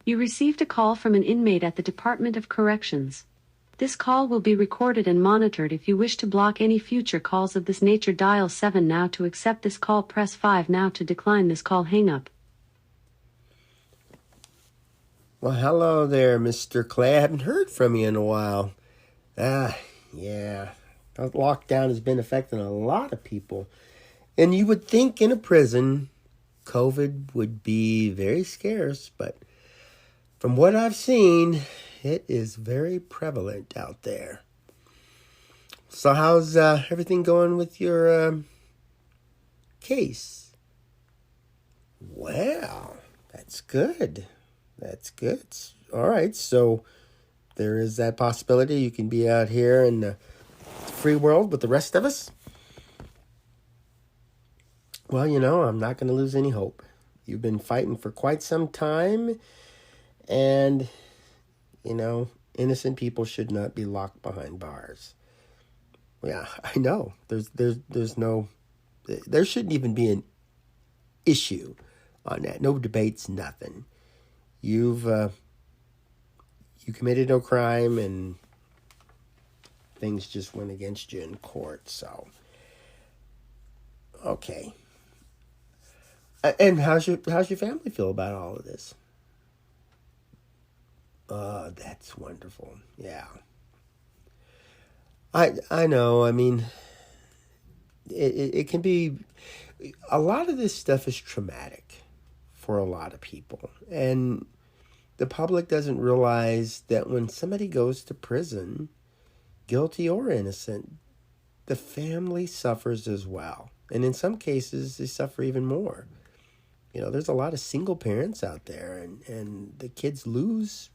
You received a call from an inmate at the Department of Corrections. This call will be recorded and monitored. If you wish to block any future calls of this nature, dial 7 now. To accept this call, press 5 now. To decline this call, hang up. Well, hello there, Mr. Clay. I haven't heard from you in a while. Yeah. The lockdown has been affecting a lot of people. And you would think in a prison, COVID would be very scarce, but from what I've seen, it is very prevalent out there. So how's everything going with your case? Well, that's good. That's good. All right, so there is that possibility you can be out here in the free world with the rest of us. Well, I'm not going to lose any hope. You've been fighting for quite some time, and, innocent people should not be locked behind bars. Yeah, I know. There shouldn't even be an issue on that. No debates, nothing. You committed no crime, and things just went against you in court. So, okay. And how's your family feel about all of this? That's wonderful. Yeah. I know. I mean, it can be. A lot of this stuff is traumatic for a lot of people, and the public doesn't realize that when somebody goes to prison, guilty or innocent, the family suffers as well. And in some cases, they suffer even more. There's a lot of single parents out there, and the kids lose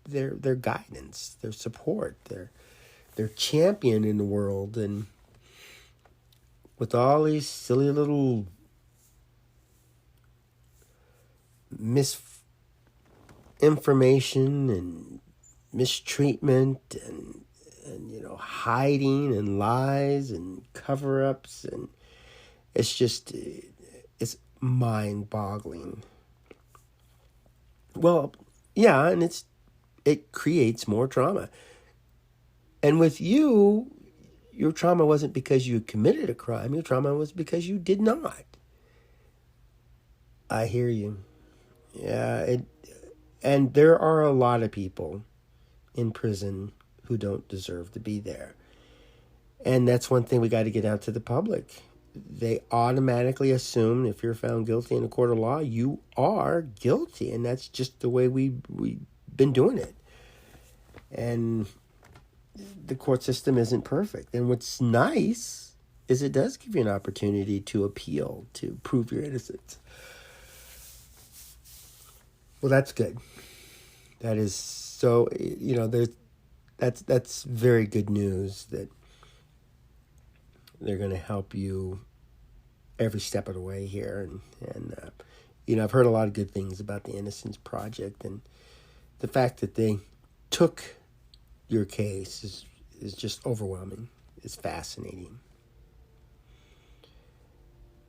their guidance, their support, their champion in the world. And with all these silly little misinformation and mistreatment and hiding and lies and cover-ups, and it's mind-boggling. Well, yeah, and it creates more trauma. And with you, your trauma wasn't because you committed a crime. Your trauma was because you did not. I hear you. Yeah, and there are a lot of people in prison who don't deserve to be there. And that's one thing we got to get out to the public. They automatically assume if you're found guilty in a court of law, you are guilty. And that's just the way we've been doing it. And the court system isn't perfect. And what's nice is it does give you an opportunity to appeal, to prove your innocence. Well, that's good. That is so, that's very good news that they're going to help you every step of the way here. And I've heard a lot of good things about the Innocence Project, and the fact that they took your case is just overwhelming. It's fascinating.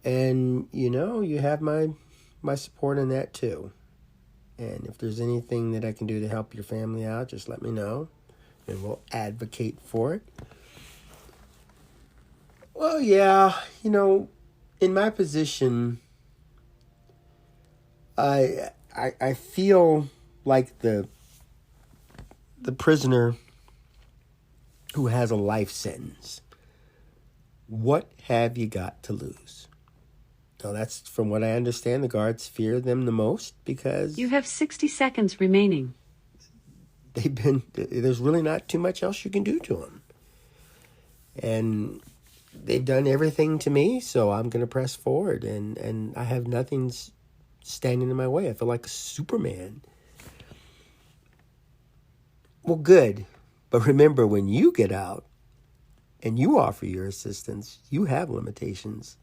And, you have my support in that too. And if there's anything that I can do to help your family out, just let me know, and we'll advocate for it. Well, yeah, in my position, I feel like the prisoner who has a life sentence. What have you got to lose? Now, that's from what I understand, the guards fear them the most because You have 60 seconds remaining. there's really not too much else you can do to them. And they've done everything to me, so I'm going to press forward. And I have nothing standing in my way. I feel like Superman. Well, good. But remember, when you get out and you offer your assistance, you have limitations.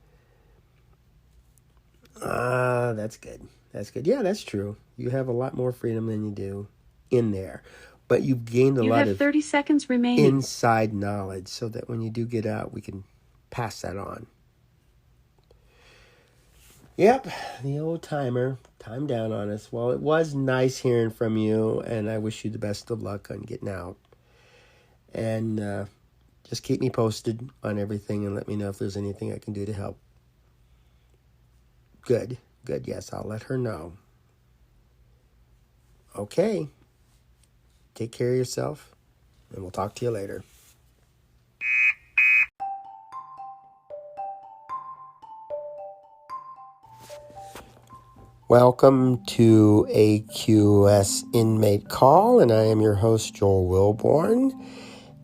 That's good. That's good. Yeah, that's true. You have a lot more freedom than you do in there. But you've gained a lot of 30 seconds remaining. Inside knowledge so that when you do get out, we can pass that on. Yep, the old timer. Time down on us. Well, it was nice hearing from you, and I wish you the best of luck on getting out. And just keep me posted on everything and let me know if there's anything I can do to help. Good. Yes, I'll let her know. Okay. Take care of yourself, and we'll talk to you later. Welcome to AQS Inmate Call, and I am your host, Joel Wilborn.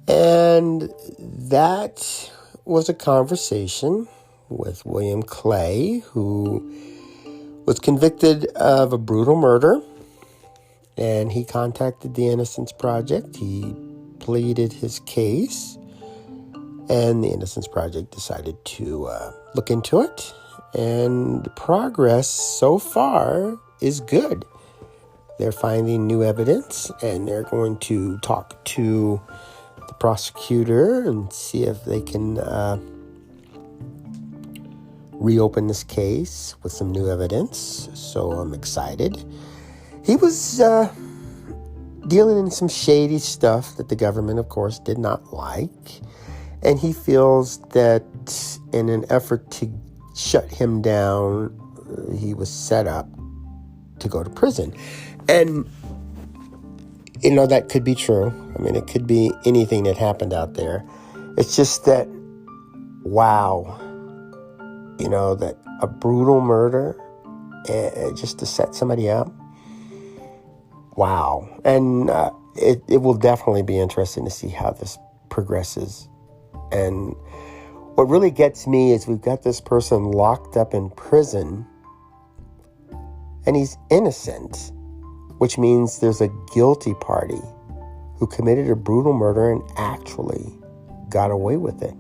And that was a conversation with William Clay, who was convicted of a brutal murder, and he contacted the Innocence Project. He pleaded his case, and the Innocence Project decided to look into it. And the progress so far is good. They're finding new evidence, and they're going to talk to the prosecutor and see if they can reopen this case with some new evidence. So I'm excited. He was dealing in some shady stuff that the government, of course, did not like. And he feels that in an effort to shut him down, he was set up to go to prison. And, that could be true. I mean, it could be anything that happened out there. It's just that, wow, that a brutal murder, just to set somebody up, wow. And it will definitely be interesting to see how this progresses. And what really gets me is we've got this person locked up in prison, and he's innocent, which means there's a guilty party who committed a brutal murder and actually got away with it.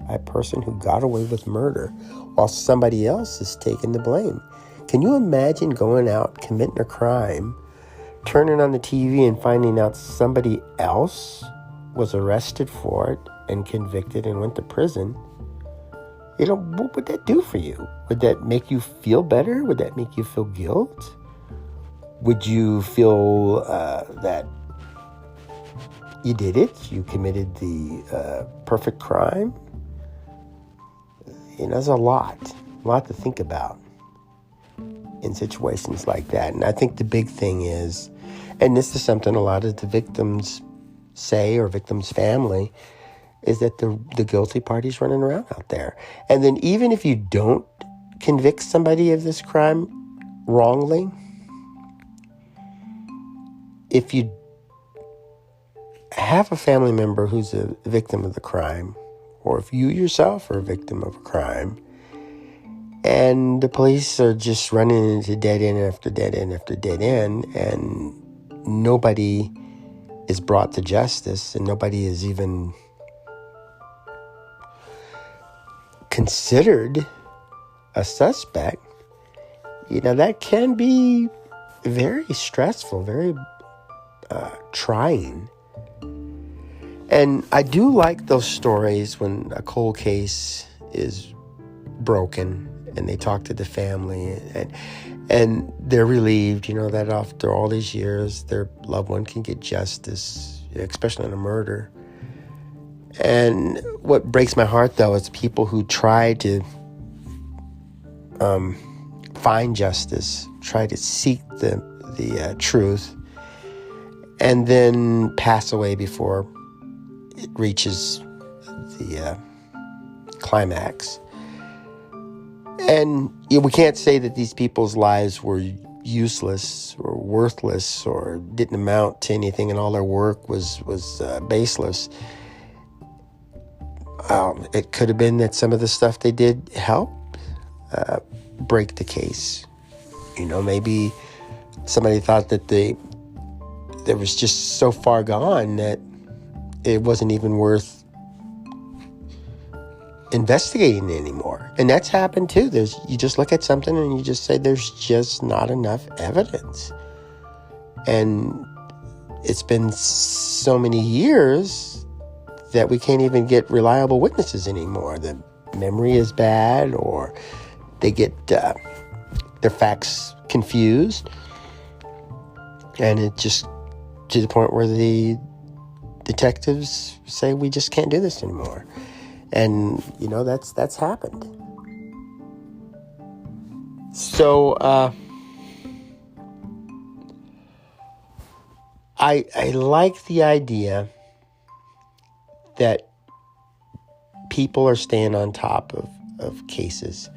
A person who got away with murder while somebody else is taking the blame. Can you imagine going out, committing a crime, turning on the TV and finding out somebody else was arrested for it and convicted and went to prison? What would that do for you? Would that make you feel better? Would that make you feel guilt? Would you feel that you did it? You committed the perfect crime? There's a lot to think about in situations like that. And I think the big thing is, and this is something a lot of the victims say, or victims' family, is that the guilty party's running around out there. And then even if you don't convict somebody of this crime wrongly, if you have a family member who's a victim of the crime, or if you yourself are a victim of a crime, and the police are just running into dead end after dead end after dead end, and nobody is brought to justice, and nobody is even considered a suspect, that can be very stressful, very trying. And I do like those stories when a cold case is broken and they talk to the family and they're relieved, that after all these years, their loved one can get justice, especially in a murder. And what breaks my heart, though, is people who try to find justice, try to seek the truth, and then pass away before it reaches the climax. And we can't say that these people's lives were useless or worthless or didn't amount to anything, and all their work was baseless. It could have been that some of the stuff they did helped break the case. Maybe somebody thought that they was just so far gone that it wasn't even worth investigating anymore. And that's happened too. You just look at something and you just say there's just not enough evidence. And it's been so many years that we can't even get reliable witnesses anymore. The memory is bad, or they get their facts confused, and it just to the point where the detectives say, we just can't do this anymore. And, that's happened. So, I like the idea that people are staying on top of cases.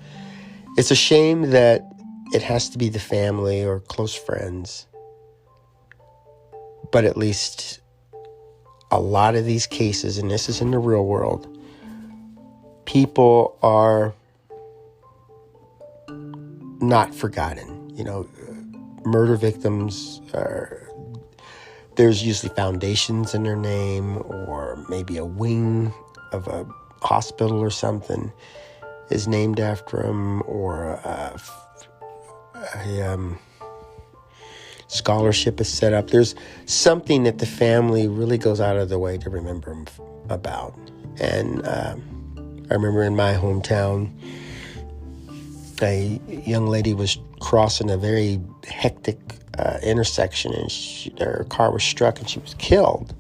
It's a shame that it has to be the family or close friends. But at least a lot of these cases, and this is in the real world, people are not forgotten. Murder victims there's usually foundations in their name, or maybe a wing of a hospital or something is named after them, or a scholarship is set up. There's something that the family really goes out of their way to remember them about. And I remember in my hometown, a young lady was crossing a very hectic intersection, and her car was struck and she was killed.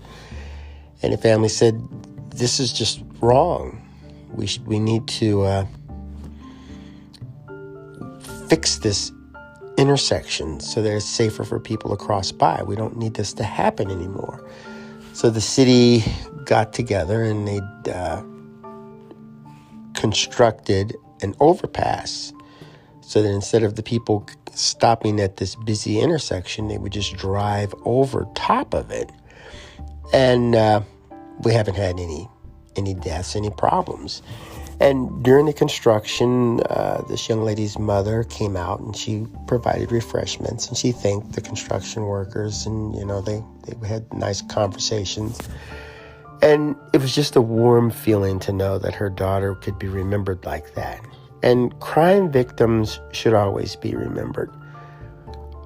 And the family said, this is just wrong. We need to fix this intersection so that it's safer for people to cross by. We don't need this to happen anymore. So the city got together and they constructed an overpass so that instead of the people stopping at this busy intersection, they would just drive over top of it. And we haven't had any deaths, any problems. And during the construction, this young lady's mother came out and she provided refreshments, and she thanked the construction workers, and they had nice conversations. And it was just a warm feeling to know that her daughter could be remembered like that. And crime victims should always be remembered.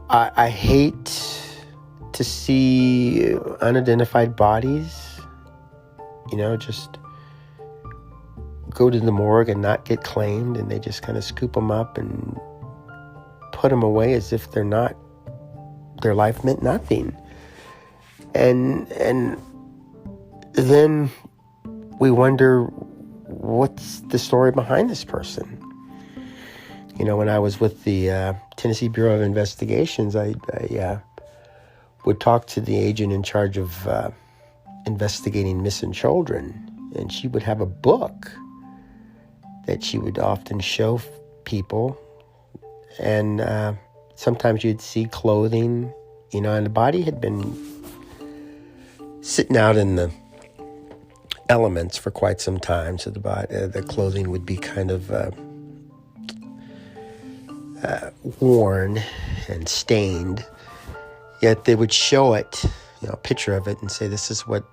I hate to see unidentified bodies, just go to the morgue and not get claimed, and they just kind of scoop them up and put them away as if their life meant nothing. And then we wonder, what's the story behind this person? When I was with the Tennessee Bureau of Investigations, I would talk to the agent in charge of investigating missing children, and she would have a book that she would often show people, and sometimes you'd see clothing, and the body had been sitting out in the elements for quite some time, so the clothing would be kind of worn and stained. Yet they would show it, a picture of it, and say, this is what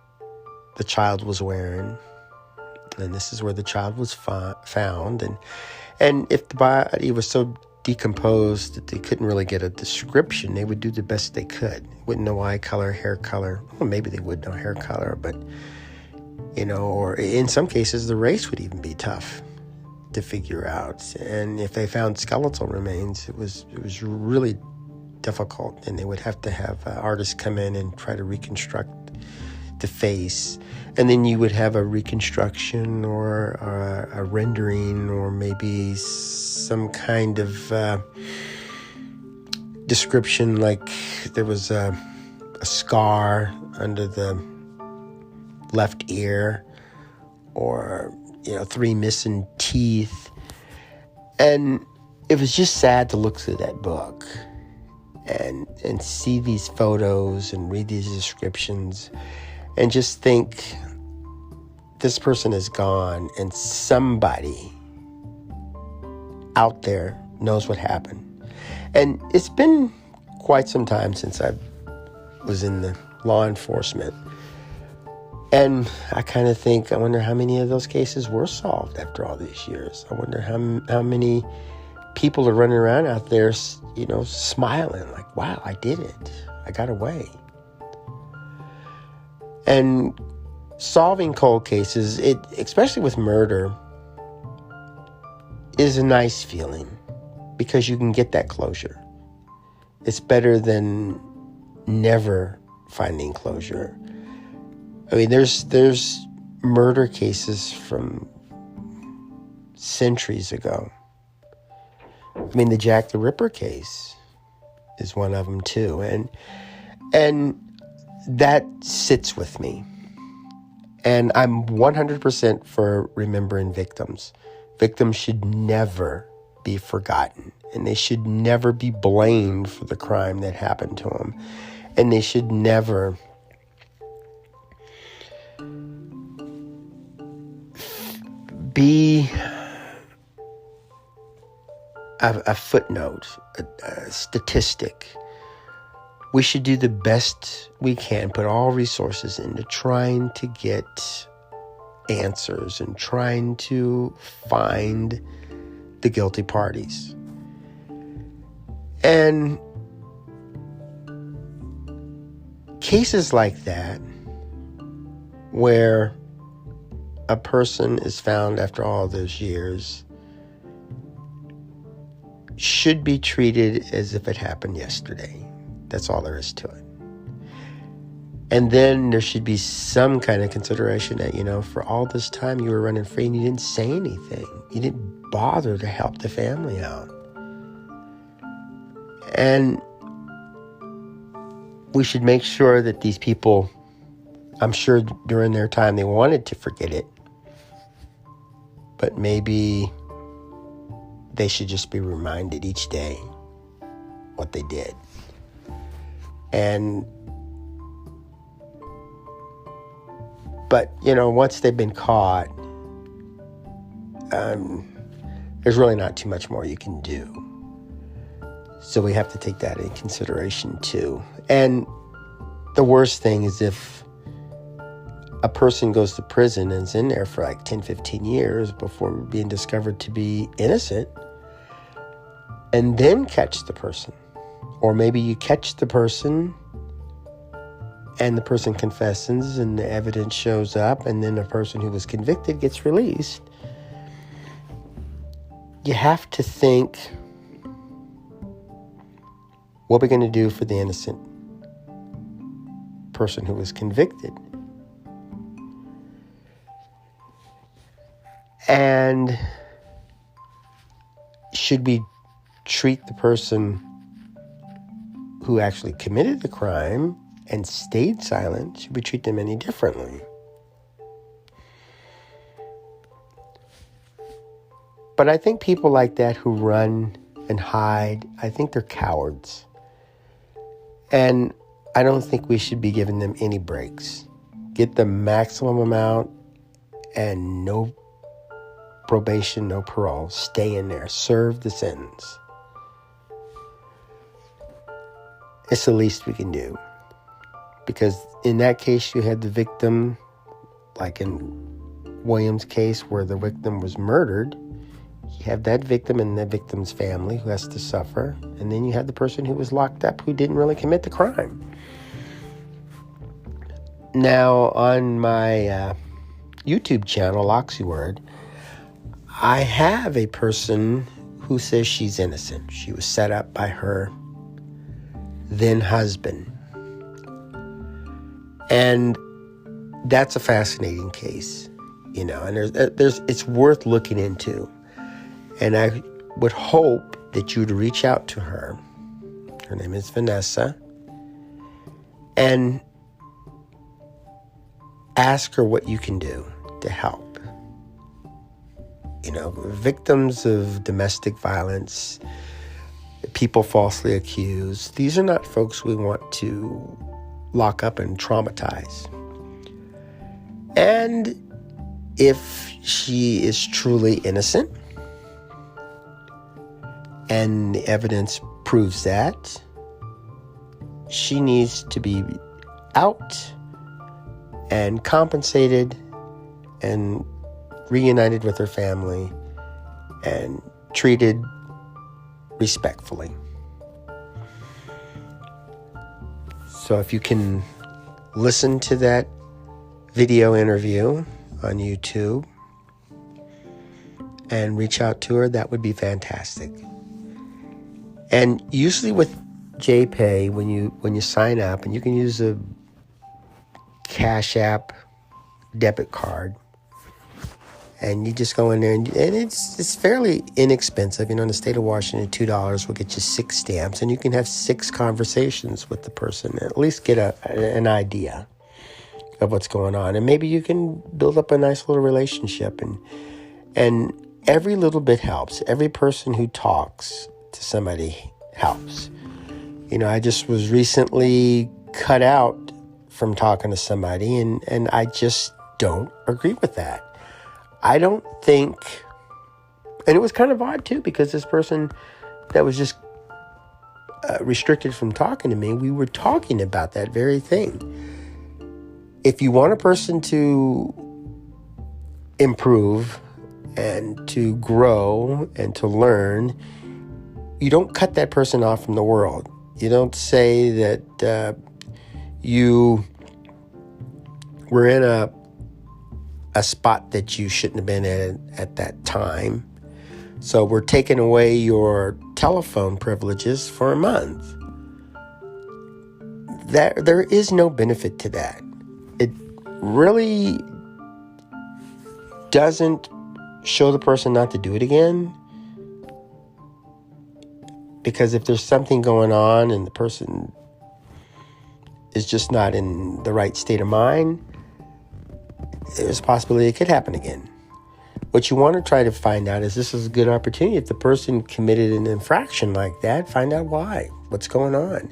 the child was wearing, and this is where the child was found. And if the body was so decomposed that they couldn't really get a description, they would do the best they could. Wouldn't know eye color, hair color. Well, maybe they would know hair color, but or in some cases the race would even be tough to figure out. And if they found skeletal remains, it was really difficult, and they would have to have artists come in and try to reconstruct the face. And then you would have a reconstruction or a rendering, or maybe some kind of description, like there was a scar under the left ear, or 3 missing teeth. And it was just sad to look through that book and see these photos and read these descriptions and just think, this person is gone, and somebody out there knows what happened. And it's been quite some time since I was in the law enforcement. And I kind of think, I wonder how many of those cases were solved after all these years. I wonder how many people are running around out there, smiling like, wow, I did it. I got away. And solving cold cases, especially with murder, is a nice feeling, because you can get that closure. It's better than never finding closure. I mean, there's murder cases from centuries ago. I mean, the Jack the Ripper case is one of them too, and that sits with me. And I'm 100% for remembering victims. Victims should never be forgotten, and they should never be blamed for the crime that happened to them, and they should never be a footnote, a statistic. We should do the best we can, put all resources into trying to get answers and trying to find the guilty parties. And cases like that, where a person is found after all those years, should be treated as if it happened yesterday. That's all there is to it. And then there should be some kind of consideration that, for all this time you were running free and you didn't say anything. You didn't bother to help the family out. And we should make sure that these people, I'm sure during their time they wanted to forget it, but maybe they should just be reminded each day what they did. But once they've been caught, there's really not too much more you can do. So we have to take that into consideration too. And the worst thing is if a person goes to prison and is in there for like 10, 15 years before being discovered to be innocent, and then catch the person. Or maybe you catch the person and the person confesses and the evidence shows up, and then the person who was convicted gets released. You have to think, what are we going to do for the innocent person who was convicted? And should we treat the person who actually committed the crime and stayed silent? Should we treat them any differently? But I think people like that who run and hide, I think they're cowards. And I don't think we should be giving them any breaks. Get the maximum amount and no probation, no parole. Stay in there. Serve the sentence. It's the least we can do. Because in that case, you had the victim, like in Williams' case where the victim was murdered. You have that victim and the victim's family who has to suffer. And then you have the person who was locked up who didn't really commit the crime. Now, on my YouTube channel, Oxyword, I have a person who says she's innocent. She was set up by her then husband. And that's a fascinating case, and it's worth looking into. And I would hope that you'd reach out to her. Her name is Vanessa. And ask her what you can do to help. Victims of domestic violence, people falsely accused, these are not folks we want to lock up and traumatize. And if she is truly innocent, and the evidence proves that, she needs to be out and compensated and reunited with her family and treated respectfully. So if you can listen to that video interview on YouTube and reach out to her, that would be fantastic. And usually with JPay, when you sign up, and you can use a Cash App debit card, and you just go in there, and it's fairly inexpensive. In the state of Washington, $2 will get you 6 stamps, and you can have 6 conversations with the person, and at least get an idea of what's going on. And maybe you can build up a nice little relationship, and every little bit helps. Every person who talks to somebody helps. I just was recently cut out from talking to somebody, and I just don't agree with that. I don't think, and it was kind of odd too, because this person that was just restricted from talking to me, we were talking about that very thing. If you want a person to improve and to grow and to learn, you don't cut that person off from the world. You don't say that you were in a spot that you shouldn't have been at that time. So we're taking away your telephone privileges for a month. There is no benefit to that. It really doesn't show the person not to do it again. Because if there's something going on and the person is just not in the right state of mind, there's a possibility it could happen again. What you want to try to find out is, this is a good opportunity. If the person committed an infraction like that, find out why, what's going on.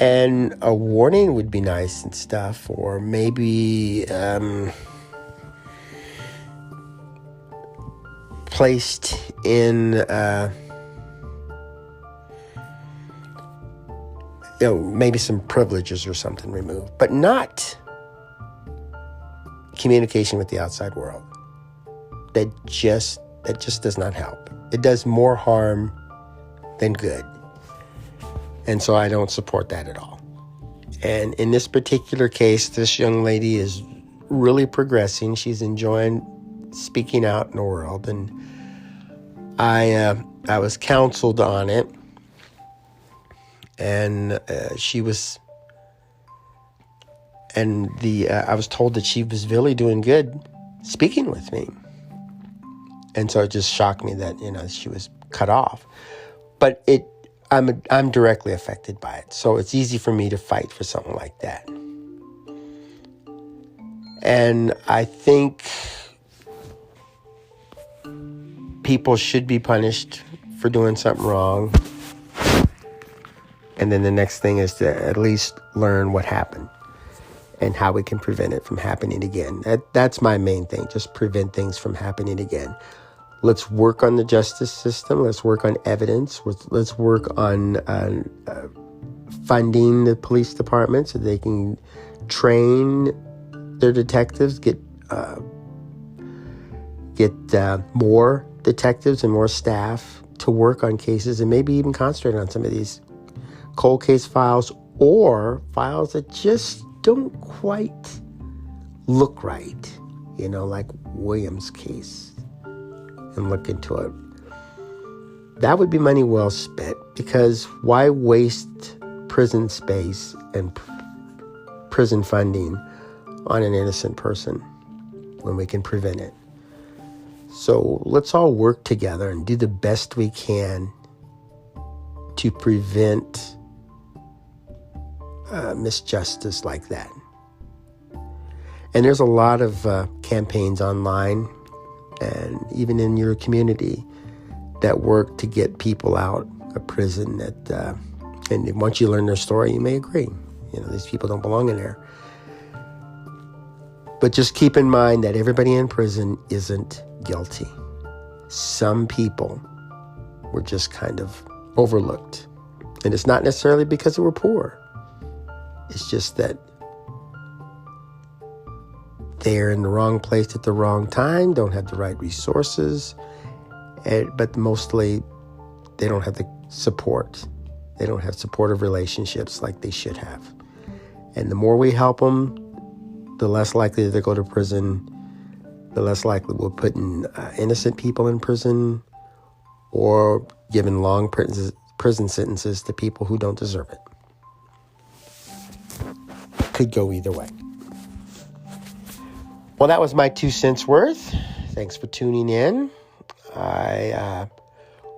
And a warning would be nice and stuff, or maybe placed in, maybe some privileges or something removed, but not communication with the outside world. That just does not help. It does more harm than good. And so I don't support that at all. And in this particular case, this young lady is really progressing. She's enjoying speaking out in the world. And I was counseled on it. And I was told that she was really doing good speaking with me. And so it just shocked me that, she was cut off. But I'm directly affected by it. So it's easy for me to fight for something like that. And I think people should be punished for doing something wrong. And then the next thing is to at least learn what happened and how we can prevent it from happening again. That's my main thing, just prevent things from happening again. Let's work on the justice system. Let's work on evidence. Let's work on funding the police department so they can train their detectives, get more detectives and more staff to work on cases, and maybe even concentrate on some of these cold case files or files that just don't quite look right, like Williams' case, and look into it. That would be money well spent, because why waste prison space and prison funding on an innocent person when we can prevent it? So let's all work together and do the best we can to prevent misjustice like that. And there's a lot of campaigns online and even in your community that work to get people out of prison. And once you learn their story, you may agree, these people don't belong in there. But just keep in mind that everybody in prison isn't guilty. Some people were just kind of overlooked. And it's not necessarily because they were poor. It's just that they're in the wrong place at the wrong time, don't have the right resources, but mostly they don't have the support. They don't have supportive relationships like they should have. And the more we help them, the less likely they go to prison, the less likely we'll put innocent people in prison, or giving long prison sentences to people who don't deserve it. Could go either way. Well, that was my 2 cents worth. Thanks for tuning in. I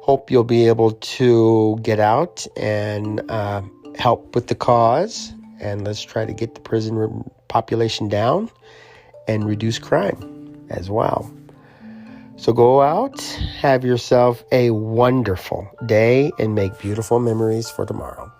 hope you'll be able to get out and help with the cause. And let's try to get the prison population down and reduce crime as well. So go out, have yourself a wonderful day, and make beautiful memories for tomorrow.